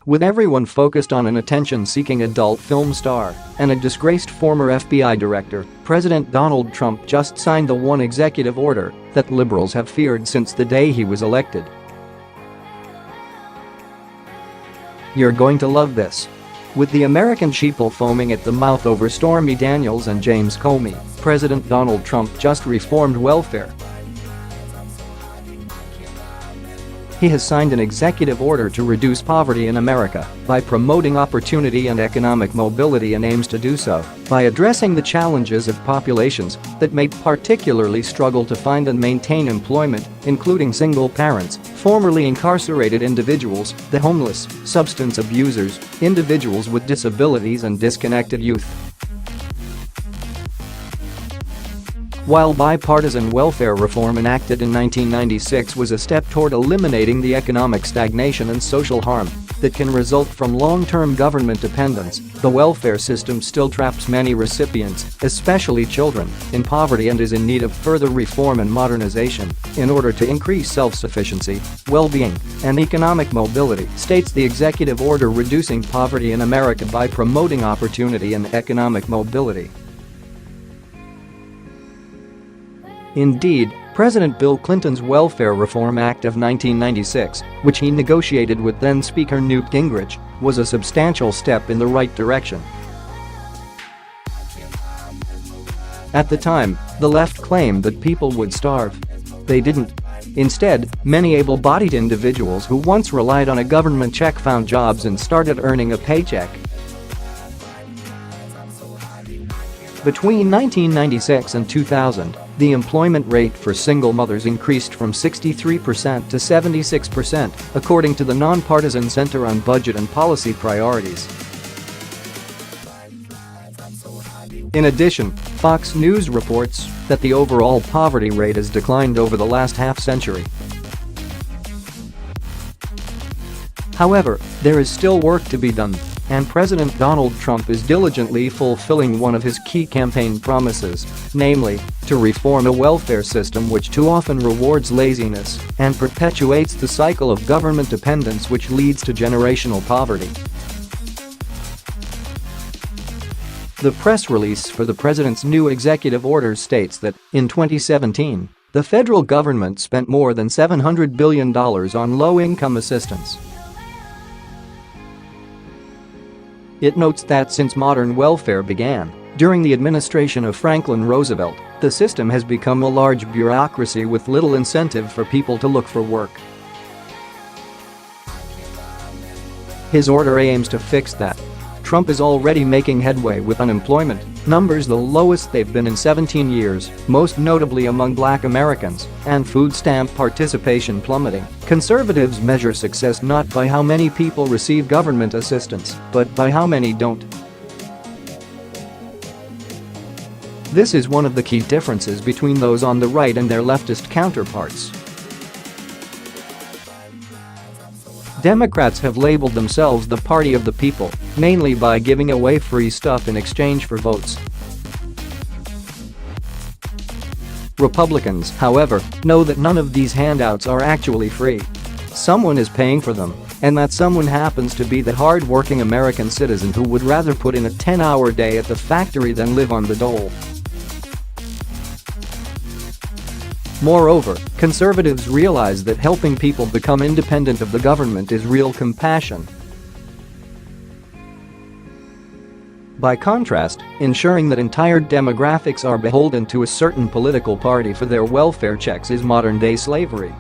With everyone focused on an attention-seeking adult film star and a disgraced former FBI director, President Donald Trump just signed the one executive order that liberals have feared since the day he was elected. You're going to love this. With the American sheeple foaming at the mouth over Stormy Daniels and James Comey, President Donald Trump just reformed welfare. He has signed an executive order to reduce poverty in America by promoting opportunity and economic mobility, and aims to do so by addressing the challenges of populations that may particularly struggle to find and maintain employment, including single parents, formerly incarcerated individuals, the homeless, substance abusers, individuals with disabilities, and disconnected youth. While bipartisan welfare reform enacted in 1996 was a step toward eliminating the economic stagnation and social harm that can result from long-term government dependence, the welfare system still traps many recipients, especially children, in poverty and is in need of further reform and modernization in order to increase self-sufficiency, well-being, and economic mobility, states the executive order reducing poverty in America by promoting opportunity and economic mobility. Indeed, President Bill Clinton's Welfare Reform Act of 1996, which he negotiated with then-Speaker Newt Gingrich, was a substantial step in the right direction. At the time, the left claimed that people would starve. They didn't. Instead, many able-bodied individuals who once relied on a government check found jobs and started earning a paycheck. Between 1996 and 2000, the employment rate for single mothers increased from 63% to 76%, according to the Nonpartisan Center on Budget and Policy Priorities. In addition, Fox News reports that the overall poverty rate has declined over the last half-century. However, there is still work to be done, and President Donald Trump is diligently fulfilling one of his key campaign promises, namely, to reform a welfare system which too often rewards laziness and perpetuates the cycle of government dependence which leads to generational poverty. The press release for the president's new executive order states that, in 2017, the federal government spent more than $700 billion on low-income assistance. It notes that since modern welfare began, during the administration of Franklin Roosevelt, the system has become a large bureaucracy with little incentive for people to look for work. His order aims to fix that. Trump is already making headway with unemployment numbers the lowest they've been in 17 years, most notably among Black Americans, and food stamp participation plummeting. Conservatives measure success not by how many people receive government assistance, but by how many don't. This is one of the key differences between those on the right and their leftist counterparts. Democrats have labeled themselves the party of the people, mainly by giving away free stuff in exchange for votes. Republicans, however, know that none of these handouts are actually free. Someone is paying for them, and that someone happens to be the hard-working American citizen who would rather put in a 10-hour day at the factory than live on the dole. Moreover, conservatives realize that helping people become independent of the government is real compassion. By contrast, ensuring that entire demographics are beholden to a certain political party for their welfare checks is modern-day slavery.